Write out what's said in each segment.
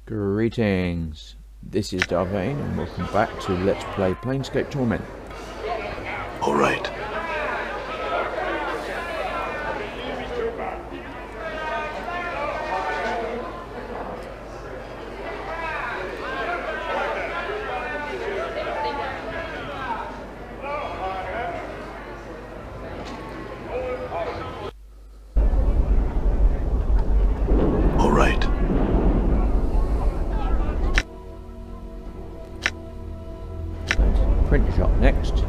Greetings, this is Vane and welcome back to Let's Play Planescape Torment. Alright. Alright. Print shop next.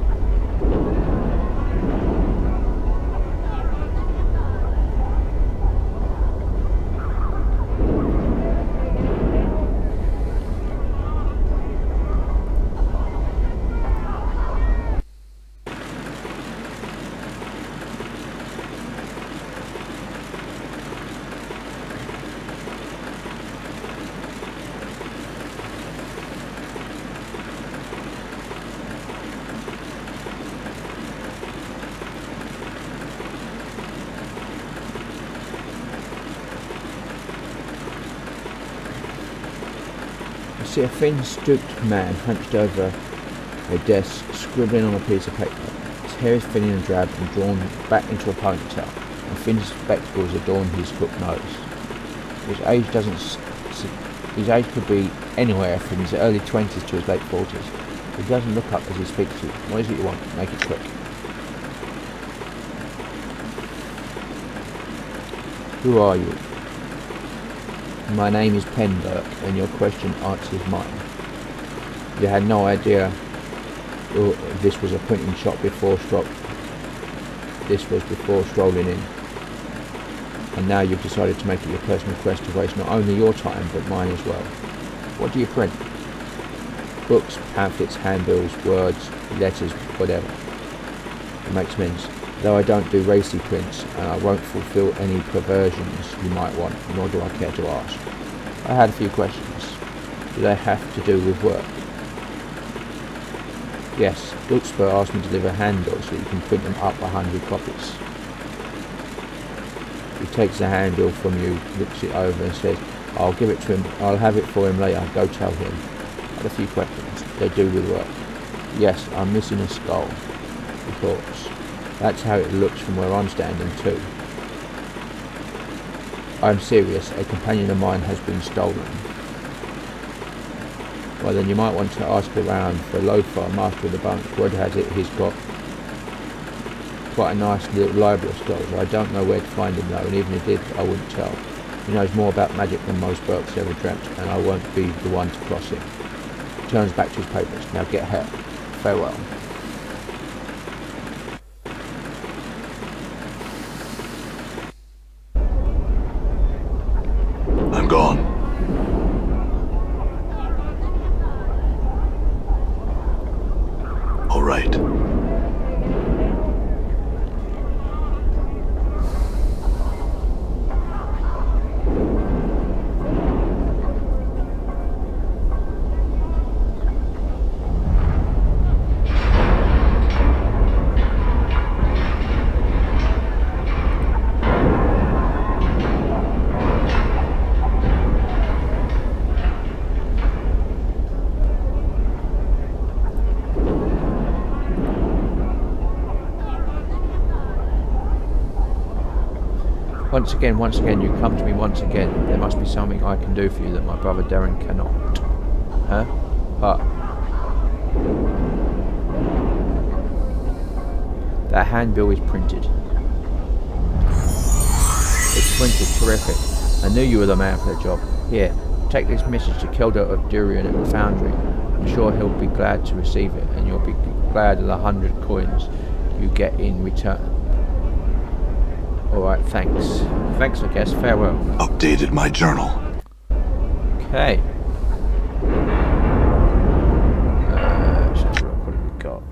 I see a thin-stooped man hunched over a desk, scribbling on a piece of paper. His hair is thin and drab and drawn back into a ponytail, and thin spectacles adorn his hooked nose. His age could be anywhere from his early 20s to his late 40s. He doesn't look up as he speaks to you. What is it you want? Make it quick. Who are you? My name is Penberg, and your question answers mine. You had no idea this was a printing shop before strolling in. And now you've decided to make it your personal quest to waste not only your time, but mine as well. What do you print? Books, pamphlets, handbills, words, letters, whatever. It makes sense. Though I don't do racy prints, and I won't fulfill any perversions you might want, nor do I care to ask. I had a few questions. Do they have to do with work? Yes, Duxper asked me to deliver handbills so you can print them up 100 copies. He takes the handbill from you, looks it over and says, I'll give it to him, I'll have it for him later, go tell him. I had a few questions. They do with work. Yes, I'm missing a skull. He thoughts. That's how it looks from where I'm standing too. I'm serious, a companion of mine has been stolen. Well then you might want to ask around for Lothar, master of the bunch. Word has it he's got quite a nice little library of skulls. I don't know where to find him though, and even if he did, I wouldn't tell. He knows more about magic than most Burks ever dreamt, and I won't be the one to cross him. He turns back to his papers. Now get her. Farewell. I'm gone. All right. Once again, you come to me once again. There must be something I can do for you that my brother Darren cannot. Huh? What? That handbill is printed. It's printed, terrific. I knew you were the man for the job. Here, take this message to Kelder of Durian at the Foundry. I'm sure he'll be glad to receive it, and you'll be glad of the 100 coins you get in return. Alright, thanks. Thanks, I guess. Farewell. Updated my journal. Okay. Let's have a look. What have we got?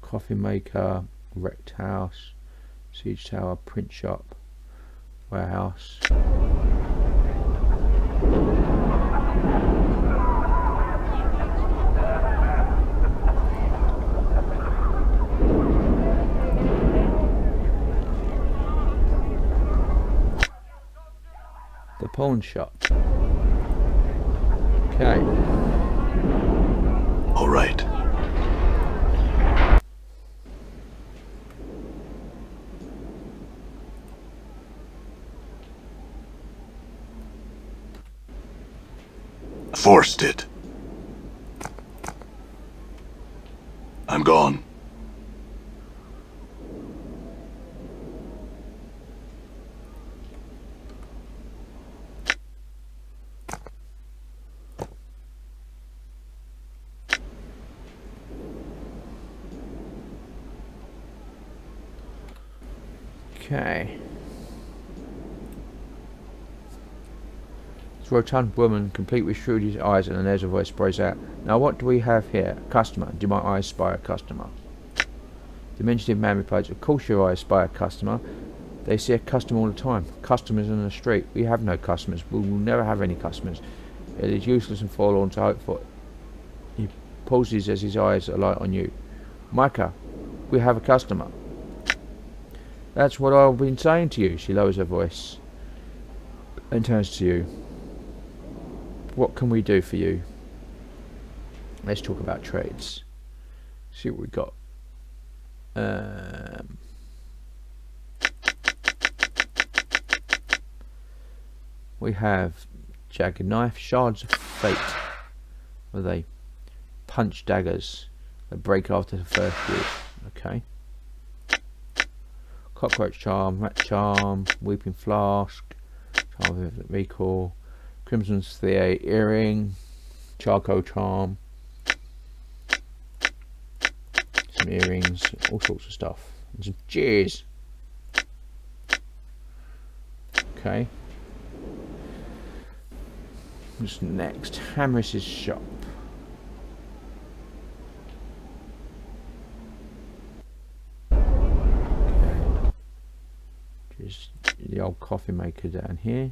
Coffee maker. Wrecked house, siege tower, print shop, warehouse. Pawn shop. Okay. All right. Forced it. I'm gone. Okay. This rotund woman, complete with shrewd eyes and an air of voice, sprays out. Now what do we have here? A customer. Do my eyes spy a customer? The diminutive man replies, of course your eyes spy a customer. They see a customer all the time. Customers in the street. We have no customers. We will never have any customers. It is useless and forlorn to hope for. He pauses as his eyes alight on you. Micah, we have a customer. That's what I've been saying to you. She lowers her voice and turns to you. What can we do for you? Let's talk about trades. See what we got. We have jagged knife, shards of fate, where they punch daggers that break after the first use. Okay. Cockroach charm, rat charm, weeping flask, charm of recall, crimson sphere earring, charcoal charm, some earrings, all sorts of stuff, and some cheers. Okay. What's next? Hamris's shop. Okay. Just the old coffee maker down here.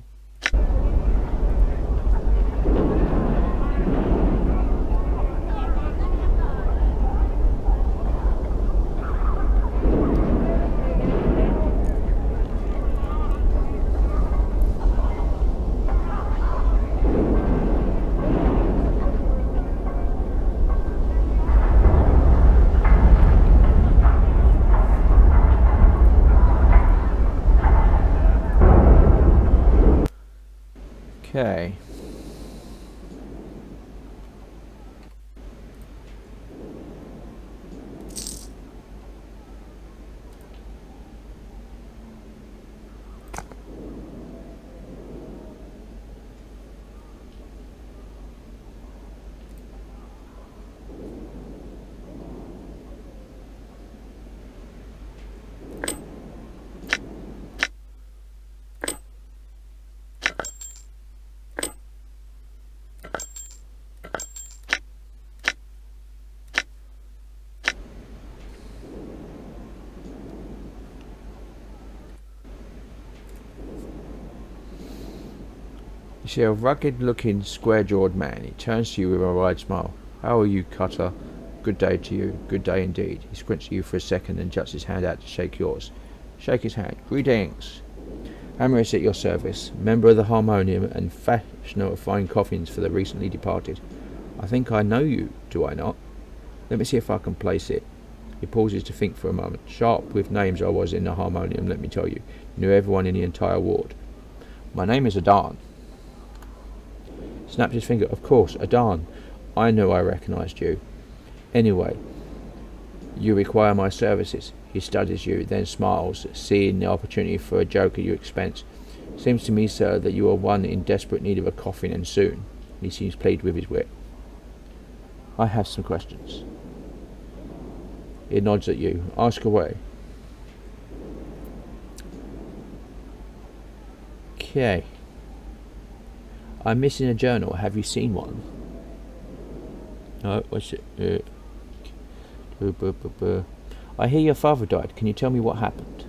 Okay. You see a rugged-looking, square-jawed man. He turns to you with a wide smile. How are you, Cutter? Good day to you. Good day indeed. He squints at you for a second and juts his hand out to shake yours. Shake his hand. Greetings. Hammer is at your service. Member of the Harmonium and fashioner of fine coffins for the recently departed. I think I know you, do I not? Let me see if I can place it. He pauses to think for a moment. Sharp with names I was in the Harmonium, let me tell you. Knew everyone in the entire ward. My name is Adan. Snapped his finger. Of course, Adan. I knew I recognised you. Anyway, you require my services. He studies you, then smiles, seeing the opportunity for a joke at your expense. Seems to me, sir, that you are one in desperate need of a coffin, and soon. He seems pleased with his wit. I have some questions. He nods at you. Ask away. Okay. I'm missing a journal. Have you seen one? No, what's it? I hear your father died. Can you tell me what happened?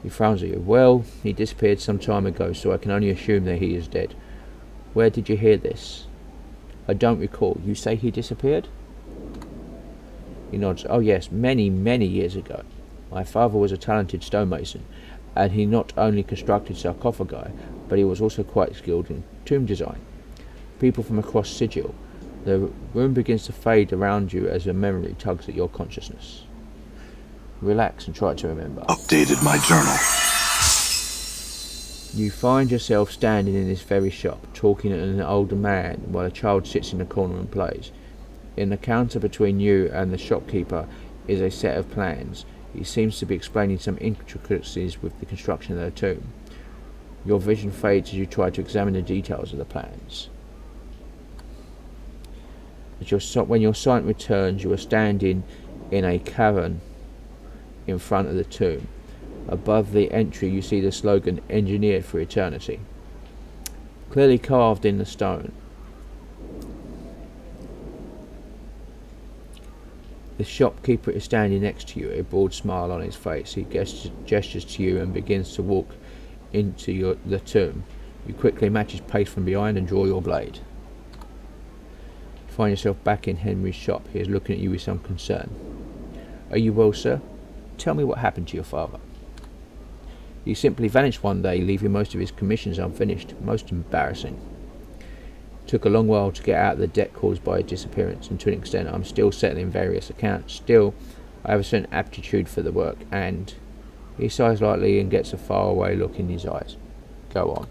He frowns at you. Well, he disappeared some time ago, so I can only assume that he is dead. Where did you hear this? I don't recall. You say he disappeared? He nods. Oh yes, many, many years ago. My father was a talented stonemason, and he not only constructed sarcophagi, but he was also quite skilled in tomb design. People from across Sigil. The room begins to fade around you as a memory tugs at your consciousness. Relax and try to remember. Updated my journal. You find yourself standing in this very shop, talking to an older man while a child sits in the corner and plays. In the counter between you and the shopkeeper is a set of plans. He seems to be explaining some intricacies with the construction of the tomb. Your vision fades as you try to examine the details of the plans. When your sight returns, you are standing in a cavern in front of the tomb. Above the entry you see the slogan, "Engineered for Eternity," clearly carved in the stone. The shopkeeper is standing next to you, a broad smile on his face. He gestures to you and begins to walk into the tomb. You quickly match his pace from behind and draw your blade. You find yourself back in Henry's shop. He is looking at you with some concern. "Are you well, sir? Tell me what happened to your father." "He simply vanished one day, leaving most of his commissions unfinished. Most embarrassing. Took a long while to get out of the debt caused by his disappearance, and to an extent I'm still settling various accounts. Still, I have a certain aptitude for the work, and..." He sighs lightly and gets a faraway look in his eyes. "Go on."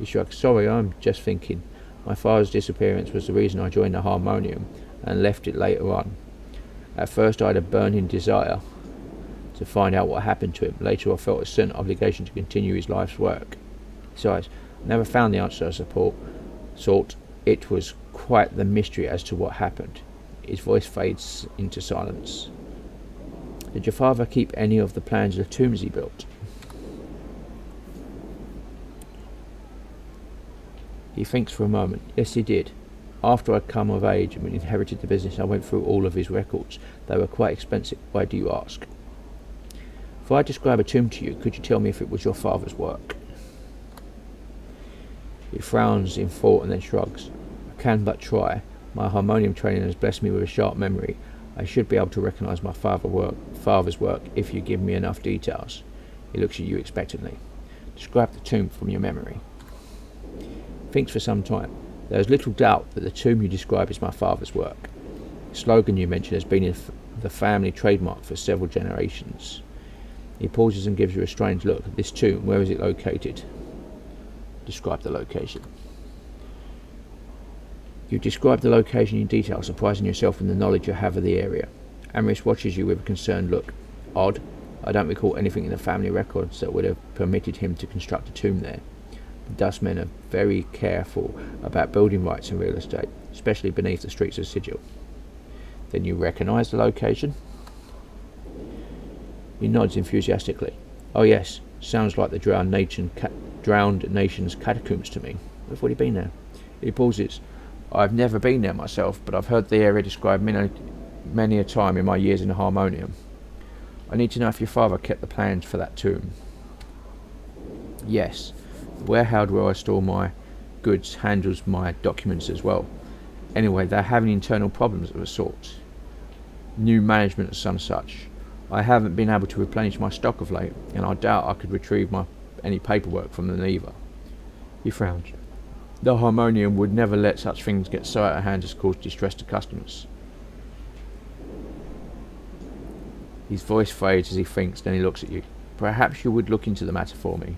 You shrug. "Sorry, I'm just thinking. My father's disappearance was the reason I joined the Harmonium and left it later on. At first I had a burning desire to find out what happened to him. Later I felt a certain obligation to continue his life's work. Besides, I never found the answer I sought. It was quite the mystery as to what happened." His voice fades into silence. "Did your father keep any of the plans of the tombs he built?" He thinks for a moment. "Yes, he did. After I'd come of age and inherited the business, I went through all of his records. They were quite expensive. Why do you ask?" "If I describe a tomb to you, could you tell me if it was your father's work?" He frowns in thought and then shrugs. "I can but try. My harmonium training has blessed me with a sharp memory. I should be able to recognise my father's work if you give me enough details." He looks at you expectantly. "Describe the tomb from your memory." Thinks for some time. "There is little doubt that the tomb you describe is my father's work. The slogan you mentioned has been in the family trademark for several generations." He pauses and gives you a strange look. "This tomb, where is it located?" "Describe the location." You describe the location in detail, surprising yourself in the knowledge you have of the area. Amris watches you with a concerned look. "Odd. I don't recall anything in the family records that would have permitted him to construct a tomb there. The dustmen are very careful about building rights in real estate, especially beneath the streets of Sigil." "Then you recognise the location?" He nods enthusiastically. "Oh yes, sounds like the drowned nation's catacombs to me. I've already been there." He pauses. "I've never been there myself, but I've heard the area described many a time in my years in the Harmonium. I need to know if your father kept the plans for that tomb." "Yes. The warehouse where I store my goods handles my documents as well. Anyway, they're having internal problems of a sort. New management of some such. I haven't been able to replenish my stock of late, and I doubt I could retrieve any paperwork from them either." He frowns. "The Harmonium would never let such things get so out of hand as to cause distress to customers." His voice fades as he thinks, then he looks at you. "Perhaps you would look into the matter for me."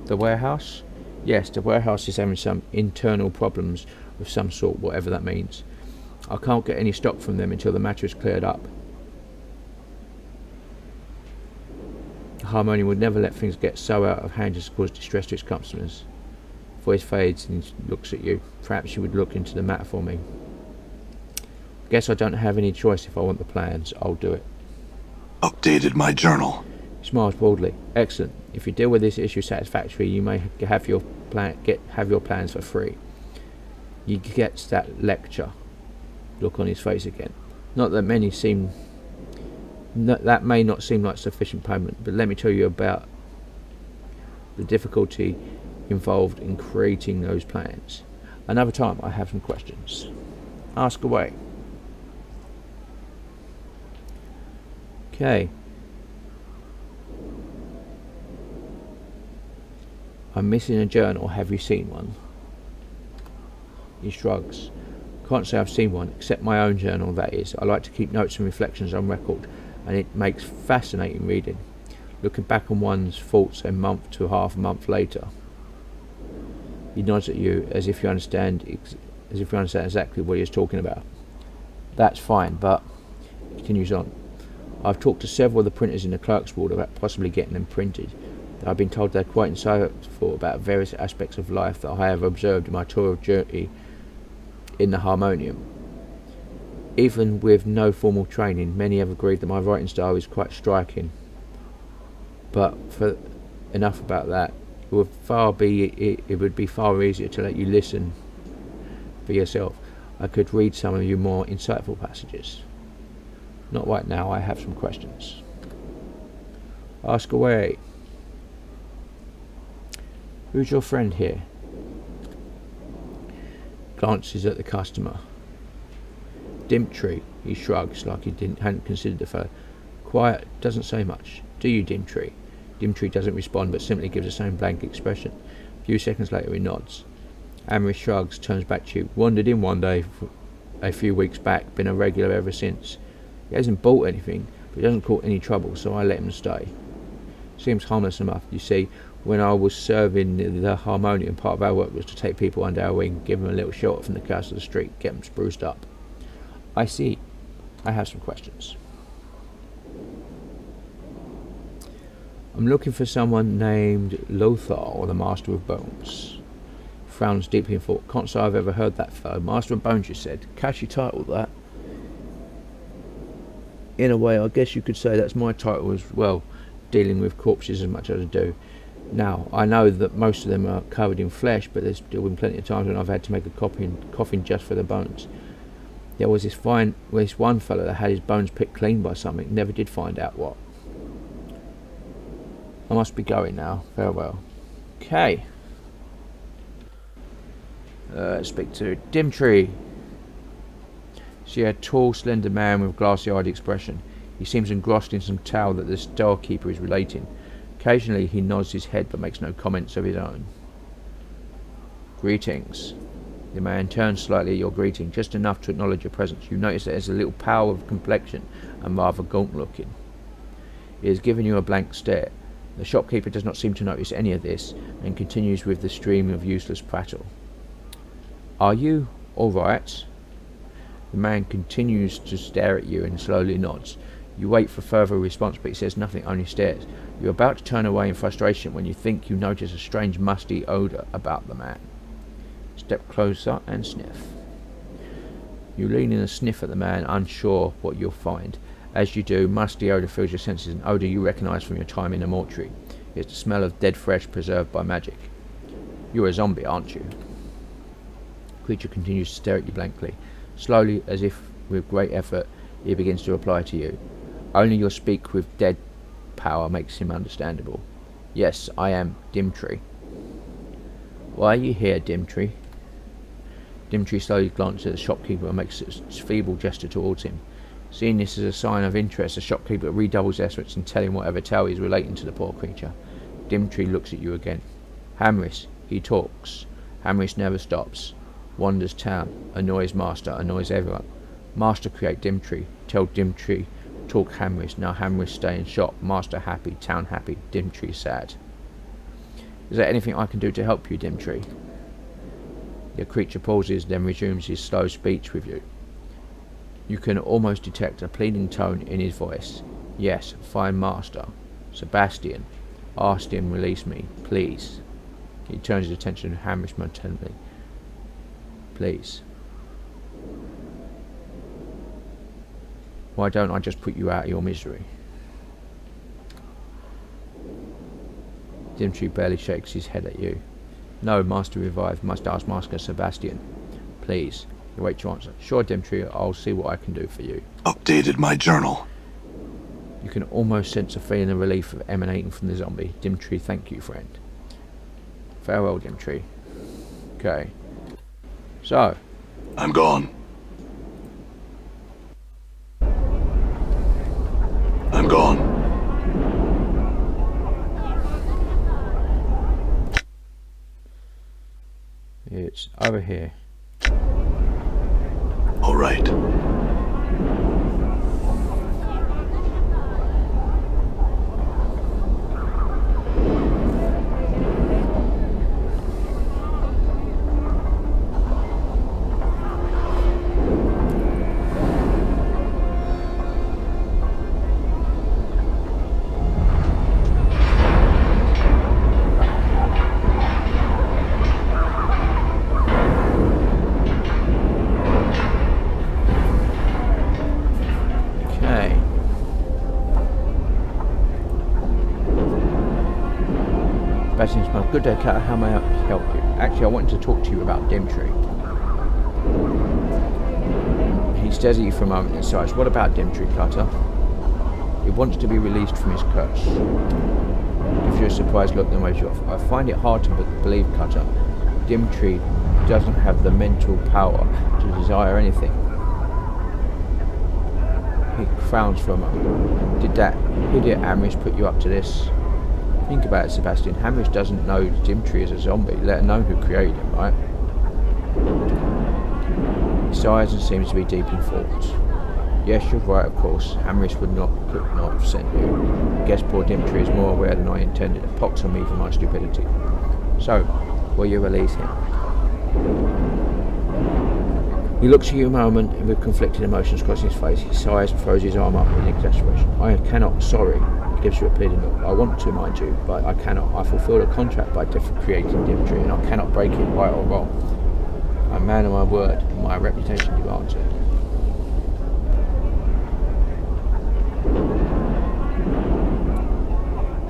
"The warehouse?" "Yes, the warehouse is having some internal problems of some sort, whatever that means. I can't get any stock from them until the matter is cleared up. The Harmonium would never let things get so out of hand as to cause distress to its customers." Voice fades and he looks at you. "Perhaps you would look into the matter for me." "Guess I don't have any choice. If I want the plans, I'll do it." Updated my journal. He smiles broadly. "Excellent. If you deal with this issue satisfactorily, you may have your plans for free." He gets that lecture look on his face again. That may not seem like sufficient payment, but let me tell you about the difficulty involved in creating those plans. Another time I have some questions. Ask away. Okay. I'm missing a journal. Have you seen one? He shrugs. Can't say I've seen one, except my own journal, that is. I like to keep notes and reflections on record, and it makes fascinating reading. Looking back on one's thoughts a month to half a month later. He nods at you as if you understand exactly what he is talking about. That's fine, but he continues on. I've talked to several of the printers in the Clerk's Ward about possibly getting them printed. I've been told they're quite insightful about various aspects of life that I have observed in my tour of journey in the Harmonium. Even with no formal training, many have agreed that my writing style is quite striking. But for enough about that, it would be far easier to let you listen for yourself. I could read some of your more insightful passages. Not right now, I have some questions. Ask away. Who's your friend here? Glances at the customer. Dimtree, he shrugs like he hadn't considered the fellow. Quiet, doesn't say much. Do you, Dimtree? Dimtree doesn't respond, but simply gives the same blank expression. A few seconds later he nods. Amrit shrugs, turns back to you. Wandered in one day a few weeks back, been a regular ever since. He hasn't bought anything, but he doesn't cause any trouble, so I let him stay. Seems harmless enough. You see, when I was serving the Harmonium, part of our work was to take people under our wing, give them a little shelter from the chaos of the street, get them spruced up. I see. I have some questions. I'm looking for someone named Lothar, the Master of Bones. Frowns deeply in thought. Can't say I've ever heard that fellow. Master of Bones, you said. Catchy title, that. In a way, I guess you could say that's my title as well, dealing with corpses as much as I do. Now, I know that most of them are covered in flesh, but there's still been plenty of times when I've had to make a coffin just for the bones. There was this one fellow that had his bones picked clean by something, never did find out what. I must be going now. Farewell. Okay. Speak to Dimtree. See a tall, slender man with glassy-eyed expression. He seems engrossed in some tale that the storekeeper is relating. Occasionally he nods his head but makes no comments of his own. Greetings. The man turns slightly at your greeting, just enough to acknowledge your presence. You notice that there's a little pale of complexion and rather gaunt looking. He has given you a blank stare. The shopkeeper does not seem to notice any of this and continues with the stream of useless prattle. Are you all right? The man continues to stare at you and slowly nods. You wait for further response, but he says nothing, only stares. You're about to turn away in frustration when you think you notice a strange musty odour about the man. Step closer and sniff. You lean in and sniff at the man, unsure what you'll find. As you do, musty odour fills your senses, an odour you recognise from your time in the Mortuary. It's the smell of dead flesh preserved by magic. You're a zombie, aren't you? The creature continues to stare at you blankly. Slowly, as if with great effort, he begins to reply to you. Only your speak with dead power makes him understandable. Yes, I am Dimtree. Why are you here, Dimtree? Dimtree slowly glances at the shopkeeper and makes a feeble gesture towards him. Seeing this as a sign of interest, the shopkeeper redoubles efforts in telling whatever tale is relating to the poor creature. Dimtree looks at you again. Hamris, he talks. Hamris never stops. Wanders town, annoys master, annoys everyone. Master create Dimtree, tell Dimtree, talk Hamris, now Hamris stay in shop, master happy, town happy, Dimtree sad. Is there anything I can do to help you, Dimtree? The creature pauses, then resumes his slow speech with you. You can almost detect a pleading tone in his voice. Yes, fine master. Sebastian, ask him release me, please. He turns his attention to Hamris more tenderly. Please. Why don't I just put you out of your misery? Dimtree barely shakes his head at you. No, Master revived. Must ask Master Sebastian. Please. You wait your answer. Sure, Dimtree, I'll see what I can do for you. Updated my journal. You can almost sense a feeling of relief emanating from the zombie. Dimtree, thank you, friend. Farewell, Dimtree. Okay. So. I'm gone. I'm gone. It's over here. All right. Good day, Cat. How may I help you? Actually, I wanted to talk to you about Dimtree. He stares at you for a moment and sighs. What about Dimtree, Cutter? He wants to be released from his curse. Gives you a surprised look, then waves you off. I find it hard to believe, Cutter. Dimtree doesn't have the mental power to desire anything. He frowns for a moment. Did that idiot Amris put you up to this? Think about it, Sebastian. Hamrish doesn't know Dimtree is a zombie, let alone who created him, right? He sighs and seems to be deep in thought. Yes, you're right, of course. Hamrish could not have sent you. I guess poor Dimtree is more aware than I intended. A pox on me for my stupidity. So, will you release him? He looks at you a moment with conflicted emotions crossing his face. He sighs and throws his arm up with exasperation. I cannot, sorry. Gives you a pleading look. I want to, mind you, but I cannot. I fulfilled a contract by creating Dimtree, and I cannot break it, right or wrong. I'm a man of my word, and my reputation demands it.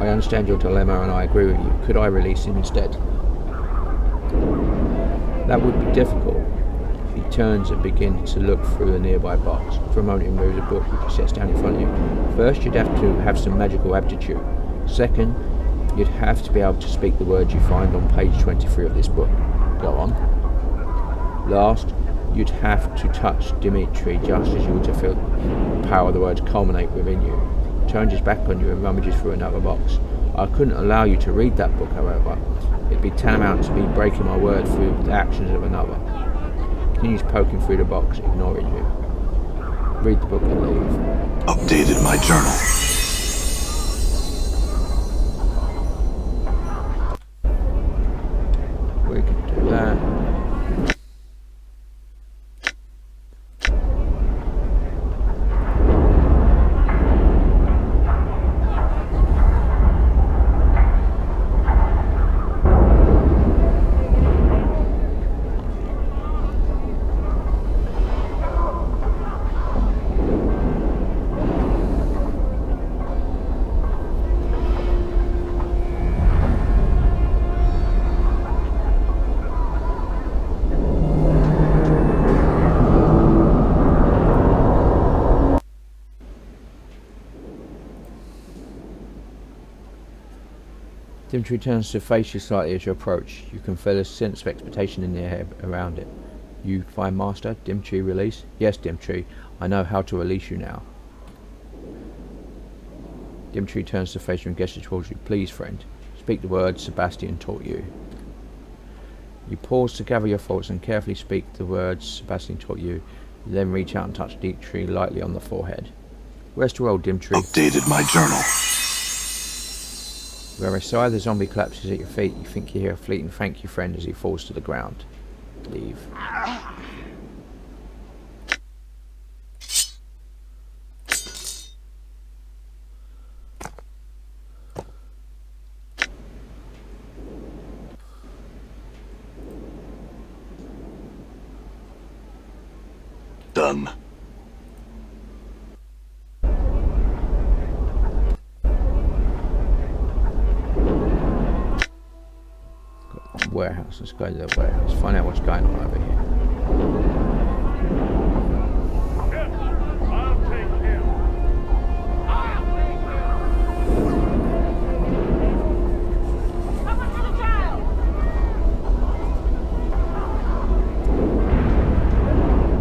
I understand your dilemma, and I agree with you. Could I release him instead? That would be difficult. He turns and begins to look through a nearby box. For a moment he removes a book which he sets down in front of you. First, you'd have to have some magical aptitude. Second, you'd have to be able to speak the words you find on page 23 of this book. Go on. Last, you'd have to touch Dimtree just as you were to feel the power of the words culminate within you. He turns his back on you and rummages through another box. I couldn't allow you to read that book, however. It'd be tantamount to me breaking my word through the actions of another. Continues poking through the box, ignoring you. Read the book and leave. Updated my journal. We can do that. Dimtree turns to face you slightly as you approach. You can feel a sense of expectation in the air around it. You find Master, Dimtree release? Yes, Dimtree, I know how to release you now. Dimtree turns to face you and gestures towards you. Please, friend, speak the words Sebastian taught you. You pause to gather your thoughts and carefully speak the words Sebastian taught you. You then reach out and touch Dimtree lightly on the forehead. Rest well, Dimtree. Updated my journal. Where a sigh, the zombie collapses at your feet. You think you hear a fleeting thank you, friend, as he falls to the ground. Leave. Done. Warehouse. Let's go to the warehouse. Find out what's going on over here. I'll take him. I'll take him. How much for the child?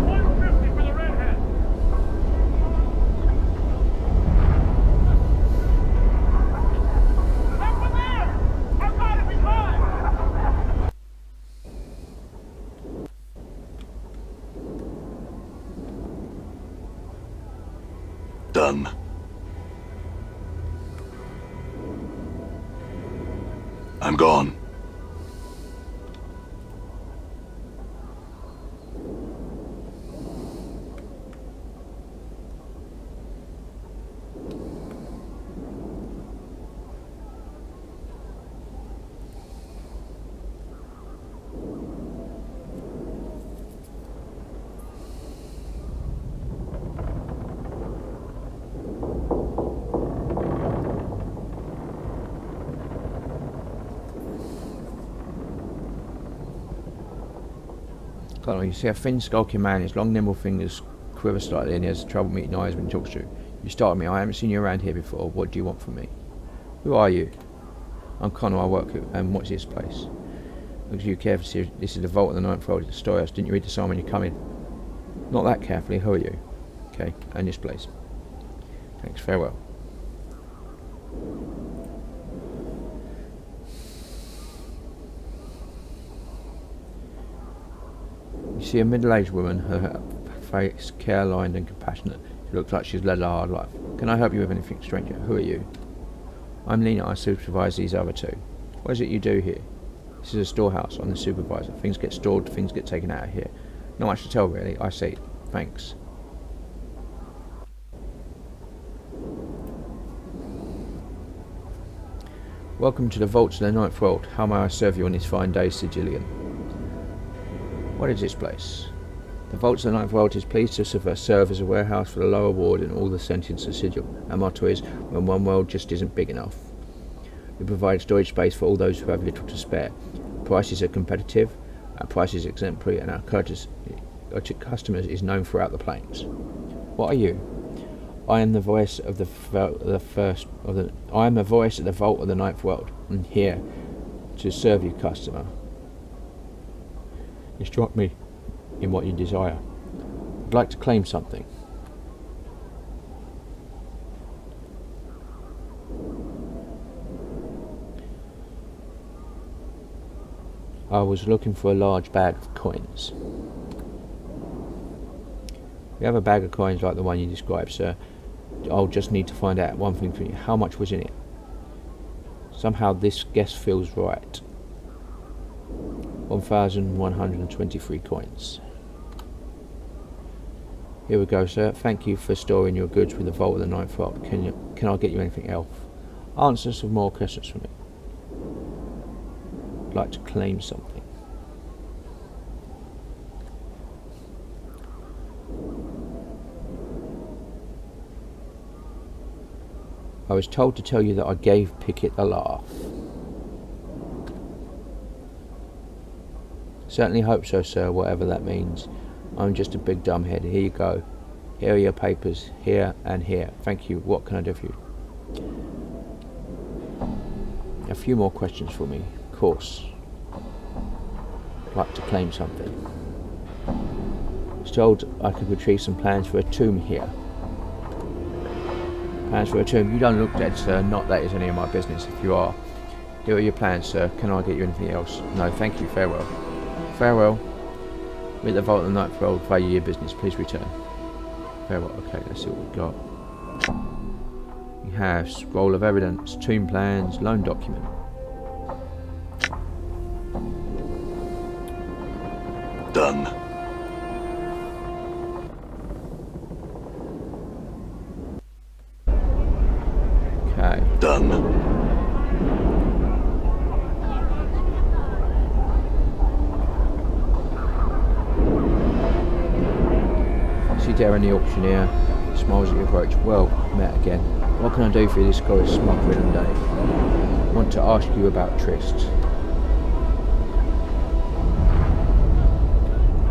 150 for the redhead. That one there. I got him. He's mine. Done. I'm gone. You see a thin, skulking man, his long, nimble fingers quiver slightly and he has trouble meeting eyes when he talks to you. You start me. I haven't seen you around here before. What do you want from me? Who are you? I'm Connor, I work here. And what's this place? Look at you carefully. This is the vault of the ninth world. It's a storehouse. Didn't you read the sign when you come in? Not that carefully. Who are you? Okay, and this place. Thanks, farewell. You see a middle-aged woman, her face care-lined and compassionate. She looks like she's led a hard life. Can I help you with anything, stranger? Who are you? I'm Lena, I supervise these other two. What is it you do here? This is a storehouse, I'm the supervisor. Things get stored, things get taken out of here. Not much to tell really, I see. Thanks. Welcome to the vaults of the ninth world. How may I serve you on this fine day, Sigillian? What is this place? The vaults of the ninth world is pleased to serve as a warehouse for the lower ward and all the sentience of Sigil. Our motto is, when one world just isn't big enough. We provide storage space for all those who have little to spare. Prices are competitive, our price is exemplary, and our courtesy to customers is known throughout the plains. What are you? I am the voice of I am the voice of the vault of the ninth world. I'm here to serve you, customer. Instruct me in what you desire. I'd like to claim something. I was looking for a large bag of coins. We have a bag of coins like the one you described, sir. I'll just need to find out one thing from you. How much was in it? Somehow this guess feels right. 1,123 coins. Here we go, sir. Thank you for storing your goods with the vault of the ninth world. Can I get you anything else? Answer some more questions for me. I'd like to claim something. I was told to tell you that I gave Pickett a laugh. Certainly hope so, sir, whatever that means. I'm just a big dumbhead. Here you go. Here are your papers. Here and here. Thank you. What can I do for you? A few more questions for me. Of course. I'd like to claim something. I was told I could retrieve some plans for a tomb here. Plans for a tomb? You don't look dead, sir. Not that is any of my business. If you are, here are your plans, sir. Can I get you anything else? No, thank you. Farewell. Farewell. With the vault of the ninth world, value your business. Please return. Farewell. Okay, let's see what we've got. We have scroll of evidence, tomb plans, loan document. Done. Okay. Done. See Darren the auctioneer, smiles at your approach. Well, met again. What can I do for you this glorious smug-ridden day? I want to ask you about Trist.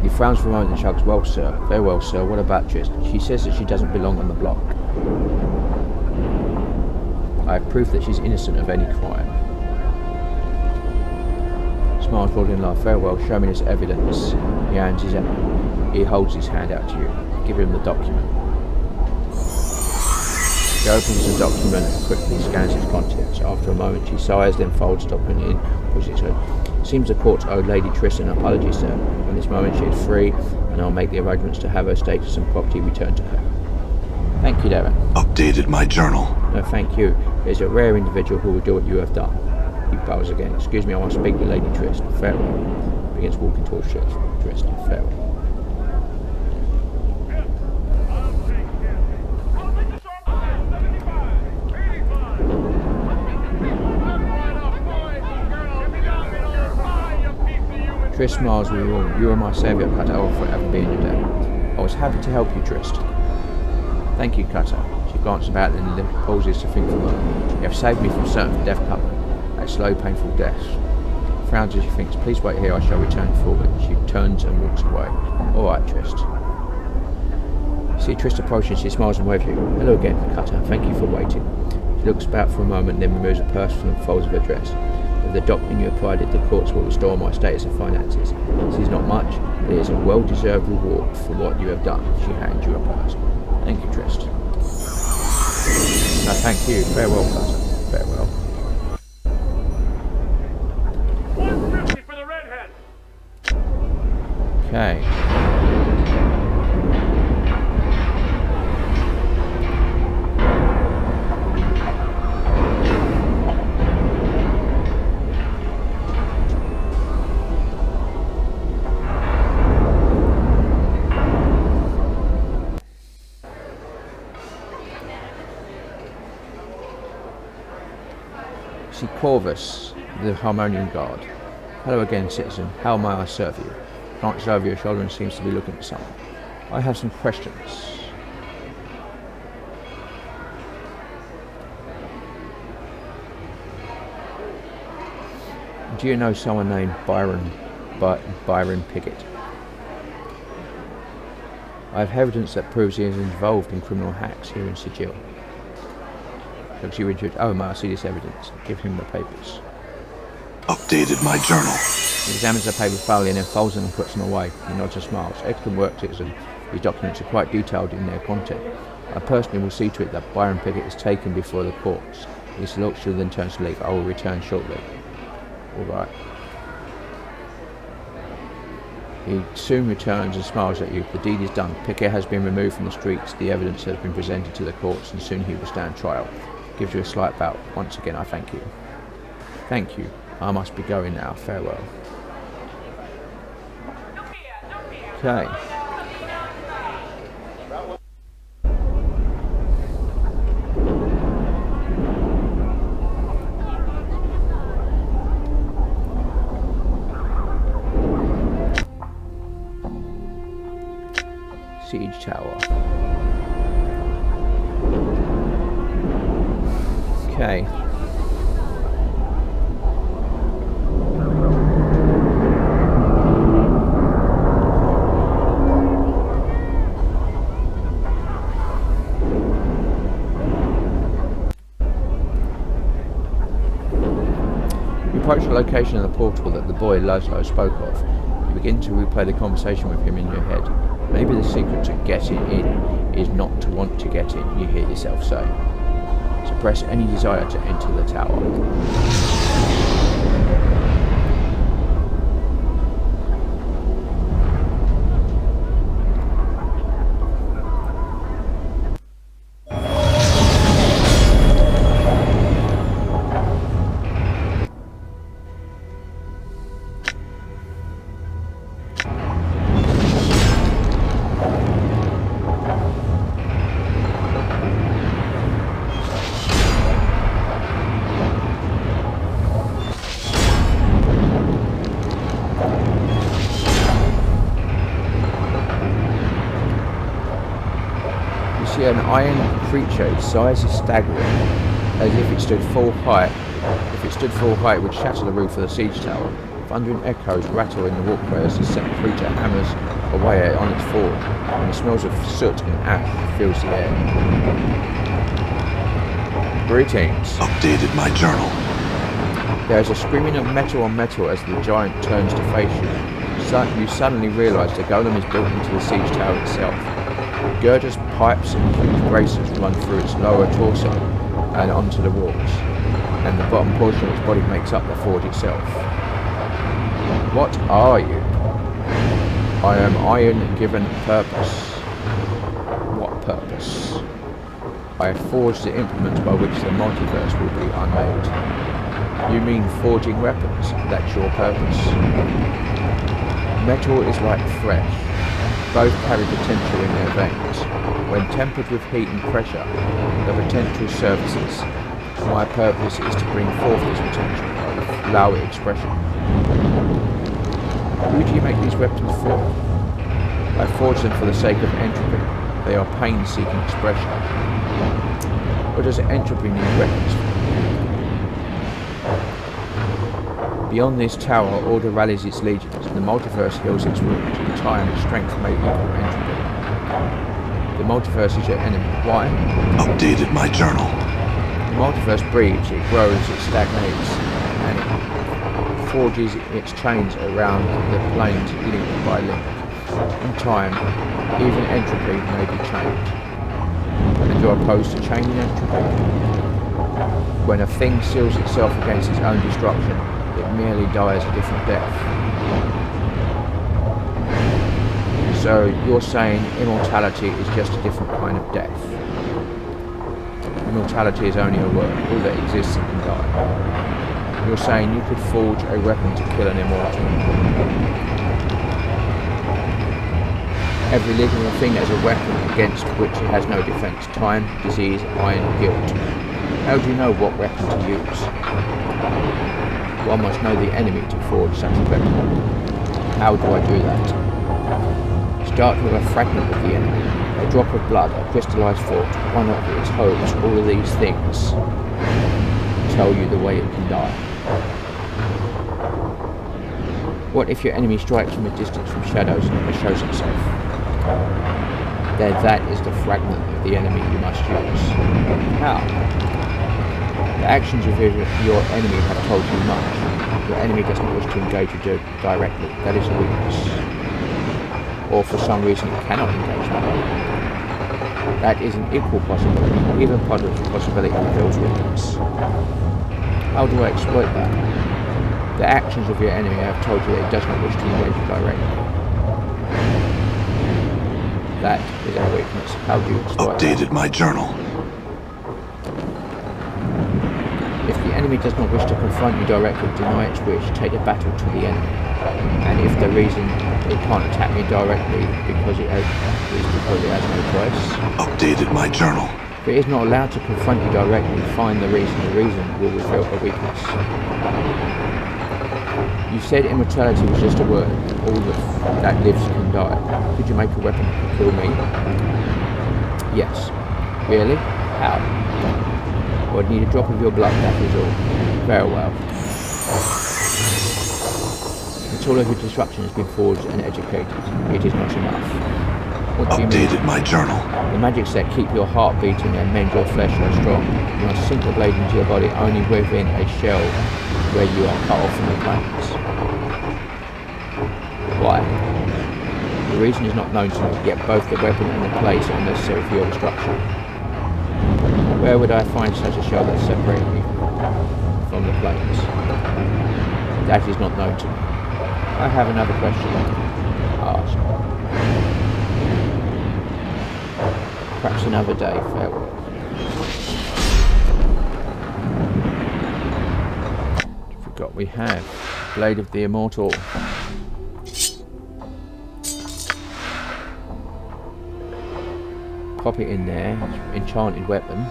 He frowns for a moment and shrugs. Well, sir. Very well, sir. What about Trist? She says that she doesn't belong on the block. I have proof that she's innocent of any crime. Smiles broadly and laughs. Very well, show me this evidence. He holds his hand out to you. Give him the document. She opens the document and quickly scans its contents. After a moment she sighs, then folds the document in, pushes it. Seems the court owed Lady Tristan an apology, sir. From this moment she is free, and I'll make the arrangements to have her status and property returned to her. Thank you, Darren. Updated my journal. No, thank you. There's a rare individual who will do what you have done. He bows again. Excuse me, I want to speak to Lady Trist. Farewell. Begins walking towards Trist. Farewell. I'll take him. I'll take the short line. 75. 85. Right off, boys and girls. Give me down, you know, fire, you piece of human. Trist smiles with you all. You are my saviour, Cutter. I offer it having been your dad. I was happy to help you, Trist. Thank you, Cutter. She glances about and then pauses to think for a moment. You have saved me from certain death coming. A slow, painful death. Frowns as she thinks, please wait here, I shall return forward. She turns and walks away. Alright, Trist. See Trist approaching, she smiles and waves you. Hello again, Cutter. Thank you for waiting. She looks about for a moment, then removes a purse from the folds of her dress. With the document you have provided, the courts will restore my status of finances. This is not much, but it is a well-deserved reward for what you have done. She hands you a purse. Thank you, Trist. No, thank you. Farewell, Cutter. Farewell. 150 for the redhead. Okay. Corvus, the Harmonian Guard. Hello again, citizen. How may I serve you? Glances over your shoulder and seems to be looking at someone. I have some questions. Do you know someone named Byron Pickett? I have evidence that proves he is involved in criminal hacks here in Sigil. Looks you into it. Oh, may I see this evidence? Give him the papers. Updated my journal. He examines the papers thoroughly and then folds them and puts them away. He nods and smiles. Excellent work, citizen. These documents are quite detailed in their content. I personally will see to it that Byron Pickett is taken before the courts. He salutes you, then turns to leave. I will return shortly. Alright. He soon returns and smiles at you. The deed is done. Pickett has been removed from the streets. The evidence has been presented to the courts and soon he will stand trial. Gives you a slight bow. Once again, I thank you. Thank you. I must be going now. Farewell. Okay. Siege Tower. Okay. You approach the location of the portal that the boy Laszlo spoke of. You begin to replay the conversation with him in your head. Maybe the secret to getting in is not to want to get in, you hear yourself say. Suppress any desire to enter the tower. An iron creature, its size is staggering, as if it stood full height. If it stood full height, it would shatter the roof of the siege tower. Thundering echoes rattle in the walkway as the set creature hammers away on its forge, and the smells of soot and ash fills the air. Greetings. Updated my journal. There is a screaming of metal on metal as the giant turns to face you. You suddenly realise the golem is built into the siege tower itself. Girders, pipes and huge braces run through its lower torso and onto the walls, and the bottom portion of its body makes up the forge itself. What are you? I am iron given purpose. What purpose? I forge the implements by which the multiverse will be unmade. You mean forging weapons? That's your purpose? Metal is like fresh. Both carry potential in their veins. When tempered with heat and pressure, the potential surfaces. My purpose is to bring forth this potential, allow it expression. Who do you make these weapons for? I forge them for the sake of entropy. They are pain-seeking expression. Or does entropy need weapons for? Beyond this tower, order rallies its legions, and the multiverse heals its wounds. In time, strength may equal entropy. The multiverse is your enemy. Why? Updated my journal. The multiverse breeds, it grows, it stagnates, and it forges its chains around the planes link by link. In time, even entropy may be changed. And you're opposed to changing entropy? When a thing seals itself against its own destruction, it merely dies a different death. So you're saying immortality is just a different kind of death. Immortality is only a word, all that exists and can die. You're saying you could forge a weapon to kill an immortal. Every living thing has a weapon against which it has no defense. Time, disease, iron, guilt. How do you know what weapon to use? One must know the enemy to forge such a weapon. How do I do that? Start with a fragment of the enemy, a drop of blood, a crystallized thought, one of its hopes. All of these things tell you the way it can die. What if your enemy strikes from a distance from shadows and never shows himself? Then that is the fragment of the enemy you must use. How? The actions of your enemy have told you much. Your enemy does not wish to engage with you directly. That is a weakness. Or for some reason it cannot engage with you. That is an equal possibility. Even possibility reveals weakness. How do I exploit that? The actions of your enemy have told you that it does not wish to engage you directly. That is a weakness. How do you exploit Updated that? my journal. If the enemy does not wish to confront you directly, deny its wish, take the battle to the enemy. And if the reason it can't attack me directly because it has no choice. Updated my journal. If it is not allowed to confront you directly, find the reason. The reason will reveal a weakness. You said immortality was just a word. All that lives can die. Could you make a weapon that could kill me? Yes. Really? How? I would need a drop of your blood, that is all. Very well. Until all of your destruction has been forged and educated, it is not enough. What do you mean? Updated my journal. The magics that keep your heart beating and mend your flesh are strong. You must sink the blade into your body only within a shell where you are cut off from the planes. Why? The reason is not known to me, yet both the weapon and the place are necessary for your destruction. Where would I find such a shell that separates me from the planes? That is not known to me. I have another question to ask. Perhaps another day. Farewell. Forgot we have Blade of the Immortal. Pop it in there. Enchanted weapon.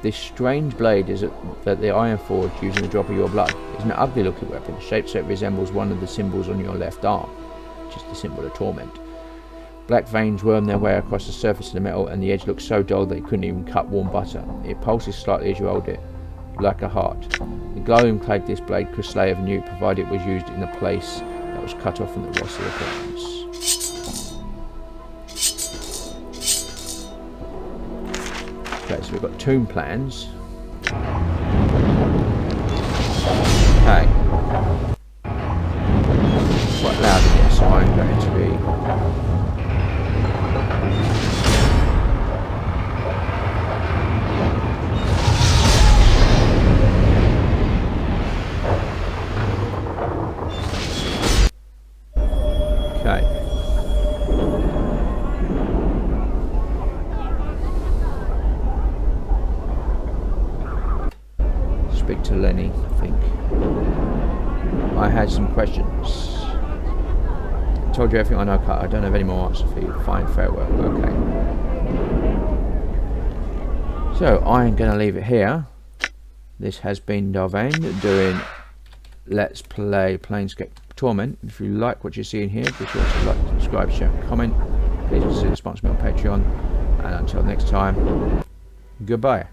This strange blade is that the Iron Forge using a drop of your blood. It's an ugly looking weapon, shaped so it resembles one of the symbols on your left arm, which is the symbol of Torment. Black veins worm their way across the surface of the metal, and the edge looks so dull that it couldn't even cut warm butter. It pulses slightly as you hold it, like a heart. The glowing clad this blade could slay of new, provided it was used in a place that was cut off from the rest of the planes. Okay, so we've got tomb plans. Okay. Quite loud in here, so I'm going to be... Okay. speak to Lenny, I think. I had some questions. Told you everything I know, Cut. I don't have any more answers for you. Fine, farewell. Okay. So, I'm going to leave it here. This has been Vane doing Let's Play Planescape Torment. If you like what you see in here, be sure to like, subscribe, share, and comment. Please consider sponsoring me on Patreon. And until next time, goodbye.